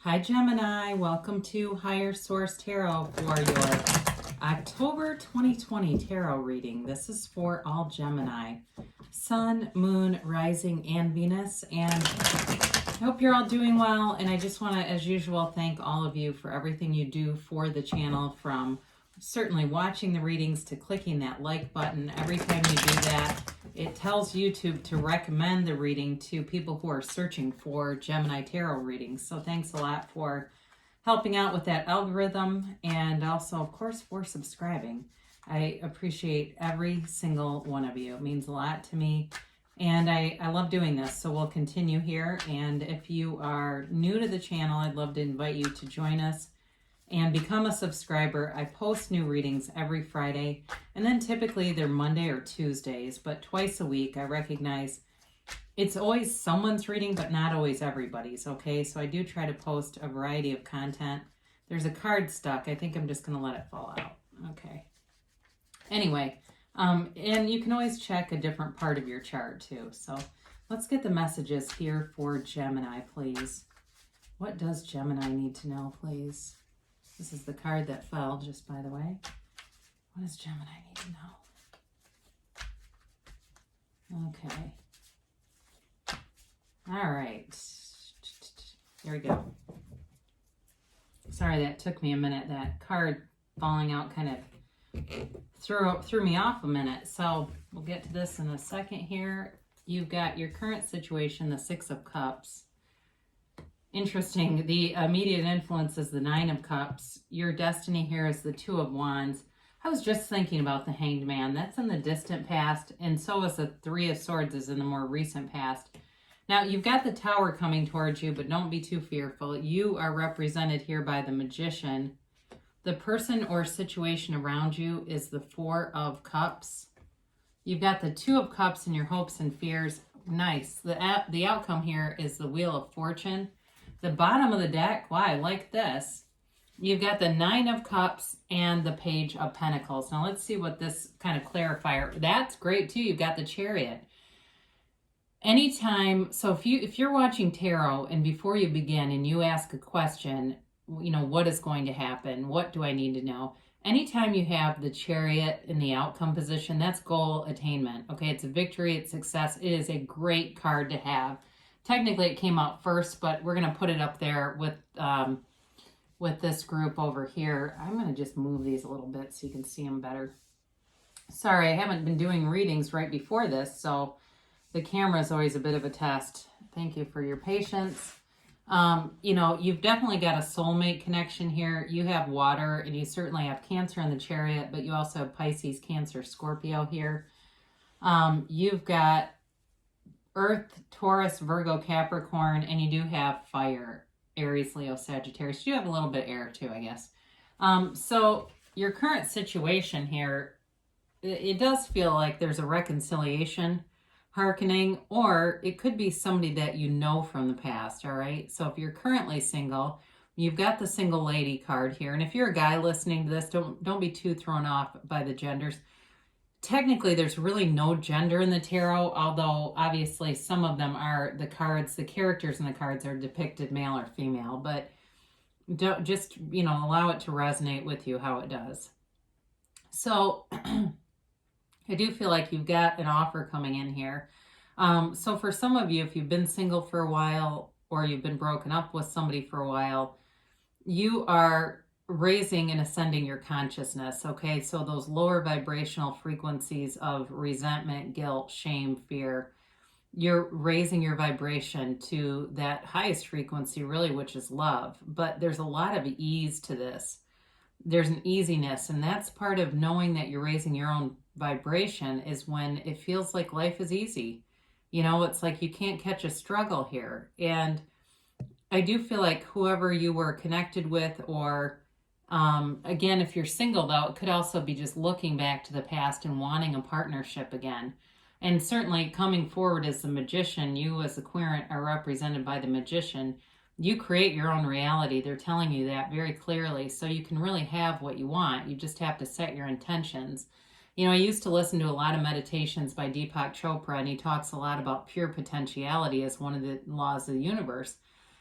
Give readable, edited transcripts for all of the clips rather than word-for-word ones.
Hi Gemini, welcome to Higher Source Tarot for your October 2020 tarot reading. This is for all Gemini, Sun, Moon, Rising, and Venus. And I hope you're all doing well. And I just want to, as usual, thank all of you for everything you do for the channel, from certainly watching the readings to clicking that like button. Every time you do that, it tells YouTube to recommend the reading to people who are searching for Gemini tarot readings. So thanks a lot for helping out with that algorithm, and also, of course, for subscribing. I appreciate every single one of you. It means a lot to me, and I love doing this, so we'll continue here. And if you are new to the channel, I'd love to invite you to join us and become a subscriber. I post new readings every Friday, and then typically they're Monday or Tuesdays, but twice a week. I recognize it's always someone's reading, but not always everybody's, okay? So I do try to post a variety of content. There's a card stuck. I think I'm just going to let it fall out. Okay. Anyway, and you can always check a different part of your chart too. So let's get the messages here for Gemini, please. What does Gemini need to know, please? This is the card that fell, just by the way. What does Gemini need to know? Okay. All right. Here we go. Sorry, that took me a minute. That card falling out kind of threw me off a minute. So we'll get to this in a second here. You've got your current situation, the Six of Cups. Interesting. The immediate influence is the Nine of Cups. Your destiny here is the Two of Wands. I was just thinking about the Hanged Man. That's in the distant past, and so is the Three of Swords is in the more recent past. Now, you've got the Tower coming towards you, but don't be too fearful. You are represented here by the Magician. The person or situation around you is the Four of Cups. You've got the Two of Cups in your hopes and fears. Nice. The outcome here is the Wheel of Fortune. The bottom of the deck, wow, I like this. You've got the Nine of Cups and the Page of Pentacles. Now let's see what this kind of clarifier. That's great too. You've got the Chariot. Anytime, so if you're watching tarot and before you begin and you ask a question, you know, what is going to happen? What do I need to know? Anytime you have the Chariot in the outcome position, that's goal attainment. Okay, it's a victory, it's success. It is a great card to have. Technically, it came out first, but we're going to put it up there with this group over here. I'm going to just move these a little bit so you can see them better. Sorry, I haven't been doing readings right before this, so the camera is always a bit of a test. Thank you for your patience. You know, you've definitely got a soulmate connection here. You have water, and you certainly have Cancer in the Chariot, but you also have Pisces, Cancer, Scorpio here. You've got Earth, Taurus, Virgo, Capricorn, and you do have fire, Aries, Leo, Sagittarius. You have a little bit of air too, I guess. So your current situation here, it does feel like there's a reconciliation happening, or it could be somebody that you know from the past, all right? So if you're currently single, you've got the single lady card here. And if you're a guy listening to this, don't be too thrown off by the genders. Technically, there's really no gender in the tarot, although obviously some of them are the cards, the characters in the cards are depicted male or female, but don't just, you know, allow it to resonate with you how it does. So I do feel like you've got an offer coming in here. So for some of you, if you've been single for a while or you've been broken up with somebody for a while, you are raising and ascending your consciousness, okay? So those lower vibrational frequencies of resentment, guilt, shame, fear, you're raising your vibration to that highest frequency, really, which is love. But there's a lot of ease to this. There's an easiness, and that's part of knowing that you're raising your own vibration, is when it feels like life is easy. You know, it's like you can't catch a struggle here. And I do feel like whoever you were connected with, or again, if you're single, though, it could also be just looking back to the past and wanting a partnership again. And certainly coming forward as the Magician, you as the querent are represented by the Magician. You create your own reality. They're telling you that very clearly. So you can really have what you want. You just have to set your intentions. You know, I used to listen to a lot of meditations by Deepak Chopra, and he talks a lot about pure potentiality as one of the laws of the universe.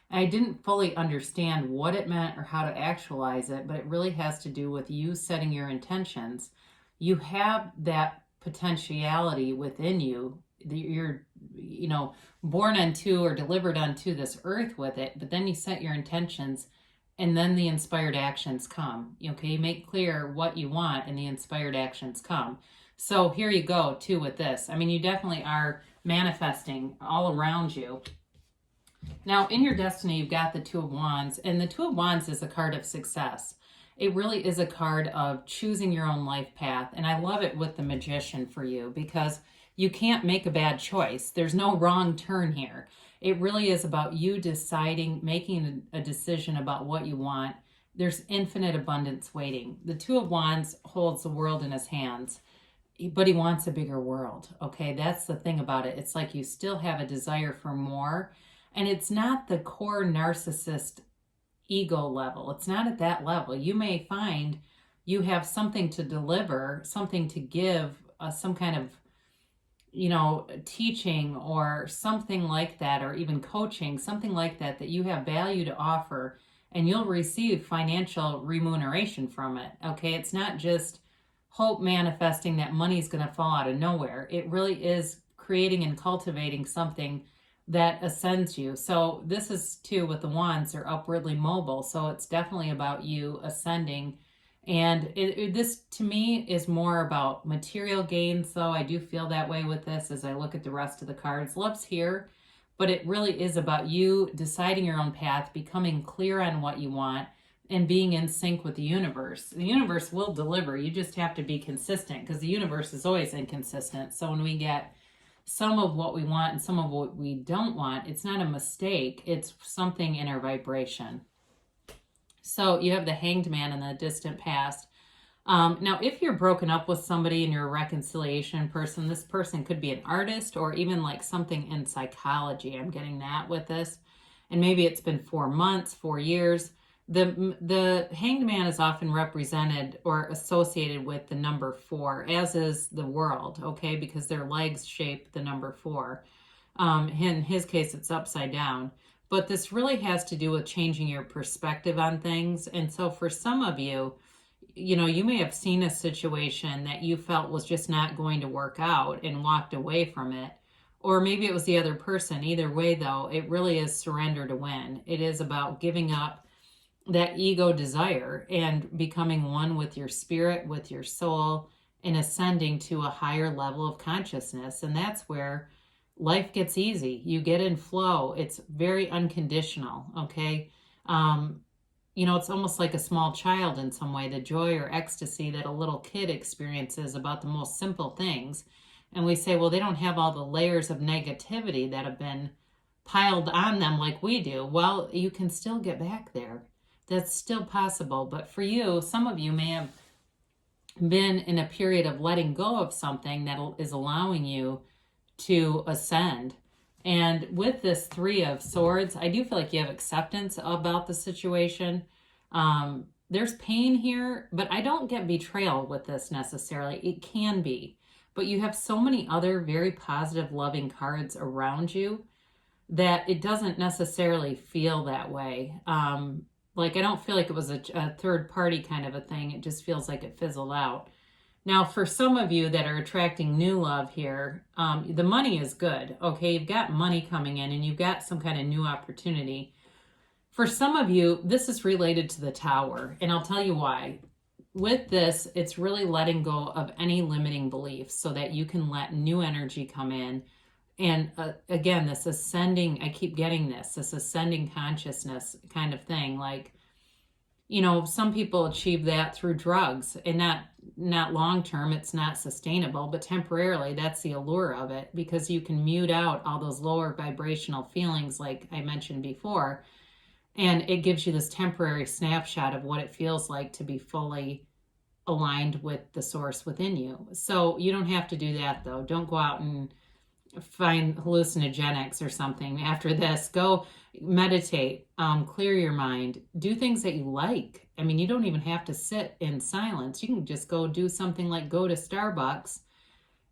I didn't fully understand what it meant or how to actualize it, but it really has to do with you setting your intentions. You have that potentiality within you. You're, born unto or delivered unto this earth with it, but then you set your intentions and then the inspired actions come. Okay, you make clear what you want and the inspired actions come. So here you go, too, with this. I mean, you definitely are manifesting all around you. Now, in your destiny, you've got the Two of Wands, and the Two of Wands is a card of success. It really is a card of choosing your own life path, and I love it with the Magician for you because you can't make a bad choice. There's no wrong turn here. It really is about you deciding, making a decision about what you want. There's infinite abundance waiting. The Two of Wands holds the world in his hands, but he wants a bigger world, okay? That's the thing about it. It's like you still have a desire for more. And it's not the core narcissist ego level. It's not at that level. You may find you have something to deliver, something to give, some kind of, teaching or something like that, or even coaching, something like that, that you have value to offer and you'll receive financial remuneration from it. Okay. It's not just hope manifesting that money's going to fall out of nowhere. It really is creating and cultivating something that ascends you. So this is too with the wands, they're upwardly mobile. So it's definitely about you ascending. And this to me is more about material gains. So I do feel that way with this as I look at the rest of the cards. Love's here, but it really is about you deciding your own path, becoming clear on what you want, and being in sync with the universe. The universe will deliver. You just have to be consistent because the universe is always inconsistent. So when we get some of what we want and some of what we don't want, it's not a mistake. It's something in our vibration. So you have the Hanged Man in the distant past. Now, if you're broken up with somebody and you're a reconciliation person, this person could be an artist or even like something in psychology. I'm getting that with this. And maybe it's been 4 months, 4 years. The Hanged Man is often represented or associated with the number 4, as is the World, okay, because their legs shape the number 4. In his case, it's upside down. But this really has to do with changing your perspective on things. And so for some of you, you may have seen a situation that you felt was just not going to work out and walked away from it. Or maybe it was the other person. Either way, though, it really is surrender to win. It is about giving up that ego desire and becoming one with your spirit, with your soul, and ascending to a higher level of consciousness. And that's where life gets easy. You get in flow. It's very unconditional, okay? It's almost like a small child in some way, the joy or ecstasy that a little kid experiences about the most simple things. And we say, well, they don't have all the layers of negativity that have been piled on them like we do. Well, you can still get back there. That's still possible. But for you, some of you may have been in a period of letting go of something that is allowing you to ascend. And with this 3 of Swords, I do feel like you have acceptance about the situation. There's pain here, but I don't get betrayal with this necessarily. It can be. But you have so many other very positive, loving cards around you that it doesn't necessarily feel that way. I don't feel like it was a third party kind of a thing. It just feels like it fizzled out. Now, for some of you that are attracting new love here, the money is good, okay? You've got money coming in and you've got some kind of new opportunity. For some of you, this is related to the Tower, and I'll tell you why. With this, it's really letting go of any limiting beliefs so that you can let new energy come in. And again, this ascending, I keep getting this ascending consciousness kind of thing. Like, some people achieve that through drugs, and not long term, it's not sustainable, but temporarily, that's the allure of it, because you can mute out all those lower vibrational feelings like I mentioned before, and it gives you this temporary snapshot of what it feels like to be fully aligned with the source within you. So you don't have to do that, though. Don't go out and find hallucinogenics or something after this. Go meditate, clear your mind, do things that you like. I mean, you don't even have to sit in silence. You can just go do something like go to Starbucks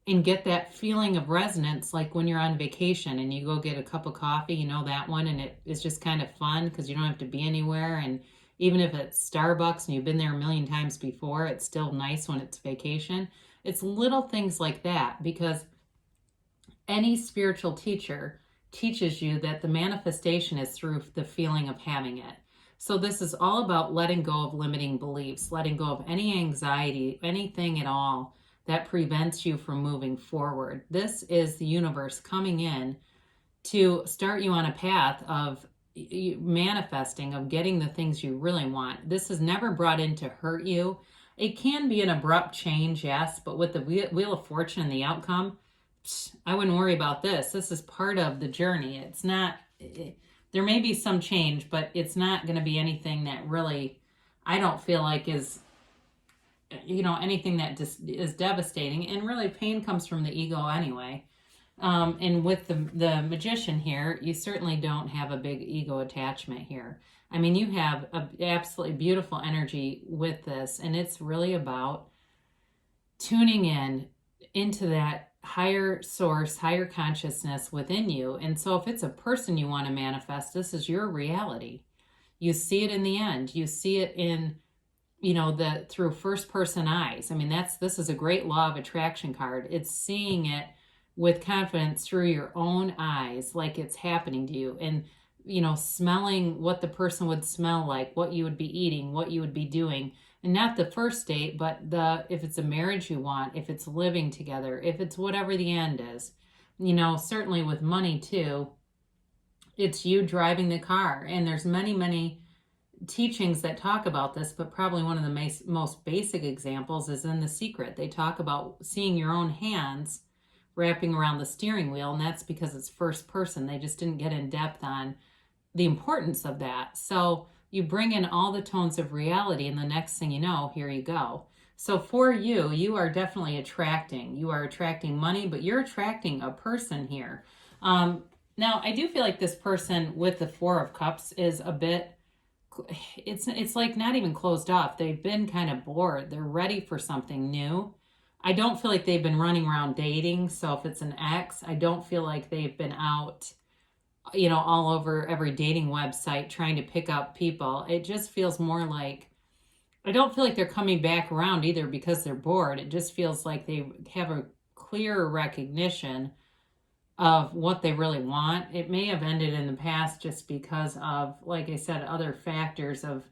and get that feeling of resonance, like when you're on vacation and you go get a cup of coffee, you know, that one, and it is just kind of fun because you don't have to be anywhere. And even if it's Starbucks and you've been there a million times before, it's still nice when it's vacation. It's little things like that, because any spiritual teacher teaches you that the manifestation is through the feeling of having it. So this is all about letting go of limiting beliefs, letting go of any anxiety, anything at all that prevents you from moving forward. This is the universe coming in to start you on a path of manifesting, of getting the things you really want. This is never brought in to hurt you. It can be an abrupt change, yes, but with the Wheel of Fortune and the outcome, I wouldn't worry about this. This is part of the journey. It's not, there may be some change, but it's not going to be anything that really, I don't feel like is, anything that just is devastating. And really pain comes from the ego anyway. And with the Magician here, you certainly don't have a big ego attachment here. I mean, you have an absolutely beautiful energy with this, and it's really about tuning into that higher source, higher consciousness within you. And so if it's a person you want to manifest, this is your reality. You see it in the end. You see it in, through first person eyes. I mean, this is a great law of attraction card. It's seeing it with confidence through your own eyes, like it's happening to you, and smelling what the person would smell like, what you would be eating, what you would be doing. And not the first date, but if it's a marriage you want, if it's living together, if it's whatever the end is. Certainly with money too, it's you driving the car. And there's many, many teachings that talk about this, but probably one of the most basic examples is in The Secret. They talk about seeing your own hands wrapping around the steering wheel, and that's because it's first person. They just didn't get in depth on the importance of that. So you bring in all the tones of reality, and the next thing you know, here you go. So for you, you are definitely attracting. You are attracting money, but you're attracting a person here. Now, I do feel like this person with the Four of Cups is a bit, it's like not even closed off. They've been kind of bored. They're ready for something new. I don't feel like they've been running around dating. So if it's an ex, I don't feel like they've been out, all over every dating website trying to pick up people. It just feels more like, I don't feel like they're coming back around either because they're bored. It just feels like they have a clearer recognition of what they really want. It may have ended in the past just because of, like I said, other factors of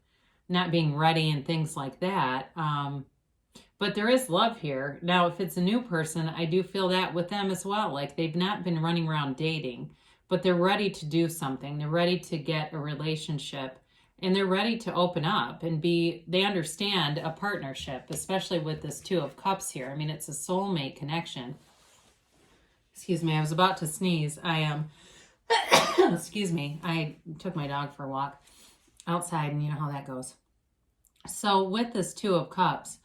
not being ready and things like that. But there is love here. Now, if it's a new person, I do feel that with them as well. Like they've not been running around dating, but they're ready to do something. They're ready to get a relationship, and they're ready to open up and they understand a partnership, especially with this Two of Cups here. I mean, it's a soulmate connection. Excuse me, I was about to sneeze. Excuse me, I took my dog for a walk outside, and you know how that goes. So with this Two of Cups,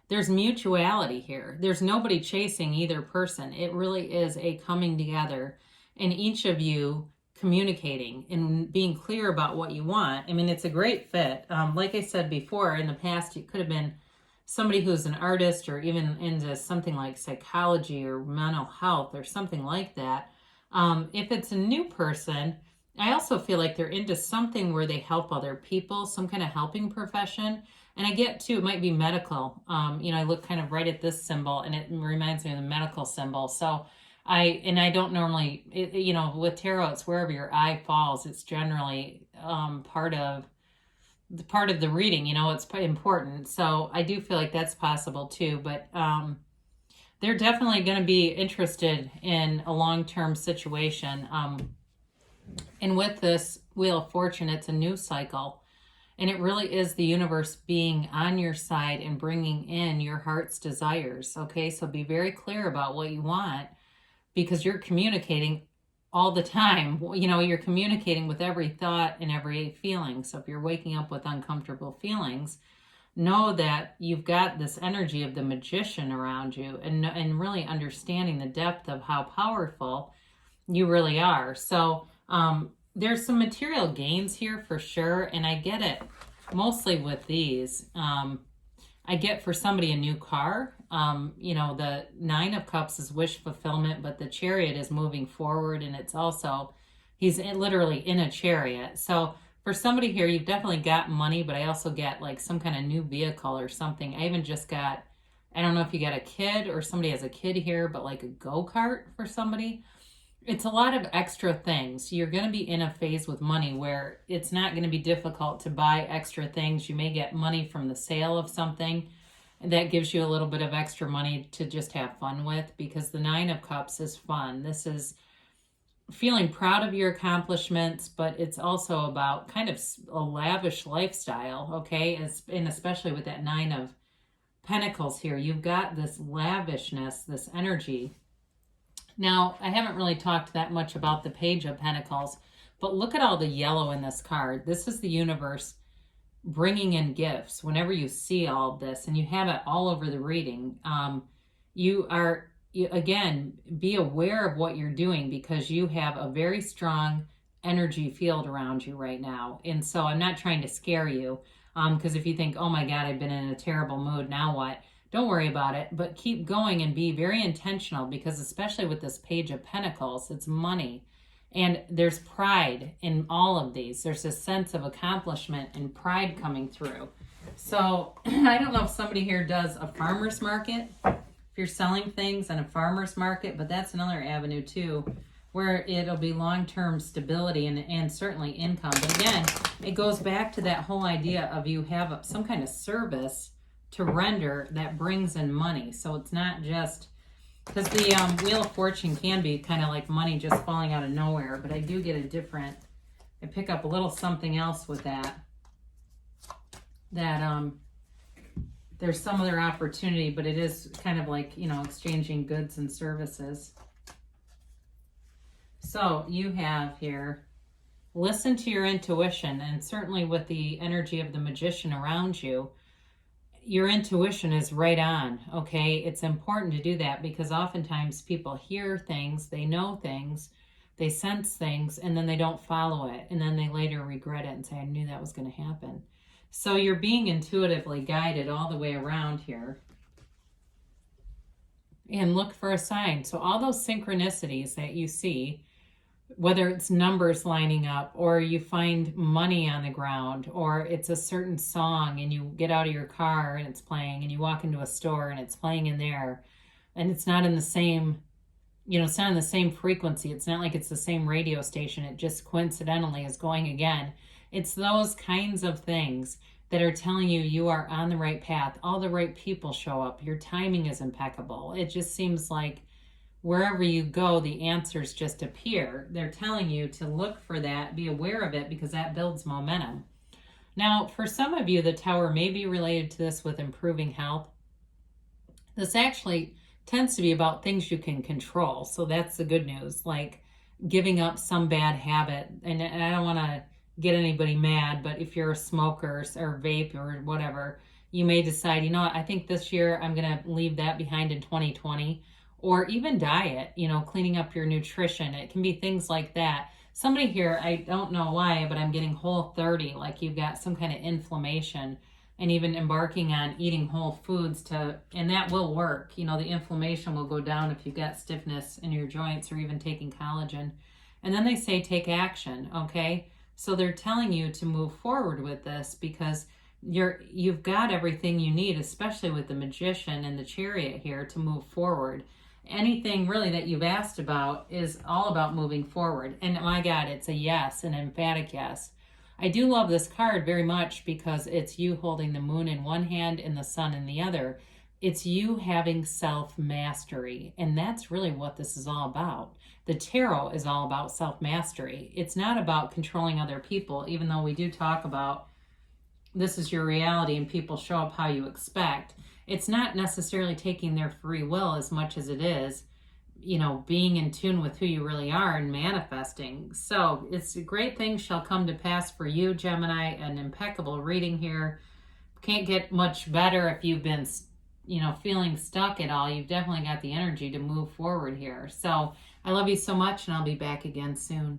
there's mutuality here. There's nobody chasing either person. It really is a coming together, and each of you communicating and being clear about what you want. I mean, it's a great fit. Like I said before, in the past, it could have been somebody who's an artist or even into something like psychology or mental health or something like that. If it's a new person, I also feel like they're into something where they help other people, some kind of helping profession. And I get too, it might be medical. I look kind of right at this symbol, and it reminds me of the medical symbol. So I don't normally, with tarot, it's wherever your eye falls. It's generally part of the reading. It's important. So I do feel like that's possible too. But they're definitely going to be interested in a long-term situation. And with this Wheel of Fortune, it's a new cycle. And it really is the universe being on your side and bringing in your heart's desires. Okay, so be very clear about what you want, because you're communicating all the time. You're communicating with every thought and every feeling. So if you're waking up with uncomfortable feelings, know that you've got this energy of the Magician around you, and really understanding the depth of how powerful you really are. So there's some material gains here for sure, and I get it mostly with these. I get for somebody a new car. The Nine of Cups is wish fulfillment, but the Chariot is moving forward, and it's also, literally in a chariot. So for somebody here, you've definitely got money, but I also get like some kind of new vehicle or something. I even just got, I don't know if you got a kid or somebody has a kid here, but like a go-kart for somebody. It's a lot of extra things. You're going to be in a phase with money where it's not going to be difficult to buy extra things. You may get money from the sale of something, and that gives you a little bit of extra money to just have fun with, because the Nine of Cups is fun. This is feeling proud of your accomplishments, but it's also about kind of a lavish lifestyle, okay? And especially with that Nine of Pentacles here, you've got this lavishness, this energy. Now, I haven't really talked that much about the Page of Pentacles, but look at all the yellow in this card. This is the universe bringing in gifts. Whenever you see all of this, and you have it all over the reading, again, be aware of what you're doing, because you have a very strong energy field around you right now. And so I'm not trying to scare you, because if you think, oh my God, I've been in a terrible mood, now what? Don't worry about it, but keep going and be very intentional, because especially with this Page of Pentacles, it's money. And there's pride in all of these. There's a sense of accomplishment and pride coming through. So I don't know if somebody here does a farmer's market, if you're selling things in a farmer's market, but that's another avenue too, where it'll be long-term stability and certainly income. But again, it goes back to that whole idea of you have some kind of service to render that brings in money. So it's not just, because the Wheel of Fortune can be kind of like money just falling out of nowhere, but I do get I pick up a little something else with that there's some other opportunity, but it is kind of like, exchanging goods and services. So you have here, listen to your intuition, and certainly with the energy of the Magician around you, your intuition is right on, okay? It's important to do that, because oftentimes people hear things, they know things, they sense things, and then they don't follow it, and then they later regret it and say, I knew that was going to happen. So you're being intuitively guided all the way around here. And look for a sign. So all those synchronicities that you see, whether it's numbers lining up, or you find money on the ground, or it's a certain song and you get out of your car and it's playing, and you walk into a store and it's playing in there, and it's not in the same, it's not in the same frequency. It's not like it's the same radio station. It just coincidentally is going again. It's those kinds of things that are telling you you are on the right path. All the right people show up. Your timing is impeccable. It just seems like wherever you go, the answers just appear. They're telling you to look for that, be aware of it, because that builds momentum. Now, for some of you, the Tower may be related to this with improving health. This actually tends to be about things you can control. So that's the good news, like giving up some bad habit. And I don't want to get anybody mad, but if you're a smoker or vape or whatever, you may decide, I think this year I'm going to leave that behind in 2020. Or even diet, cleaning up your nutrition. It can be things like that. Somebody here, I don't know why, but I'm getting Whole30, like you've got some kind of inflammation, and even embarking on eating whole foods and that will work. The inflammation will go down if you've got stiffness in your joints, or even taking collagen. And then they say take action, okay? So they're telling you to move forward with this, because you've got everything you need, especially with the Magician and the Chariot here, to move forward. Anything really that you've asked about is all about moving forward. And my God, it's a yes, an emphatic yes. I do love this card very much, because it's you holding the moon in one hand and the sun in the other. It's you having self-mastery. And that's really what this is all about. The tarot is all about self-mastery. It's not about controlling other people, even though we do talk about this is your reality and people show up how you expect. It's not necessarily taking their free will as much as it is, being in tune with who you really are and manifesting. So it's a great thing shall come to pass for you, Gemini. An impeccable reading here. Can't get much better if you've been, feeling stuck at all. You've definitely got the energy to move forward here. So I love you so much, and I'll be back again soon.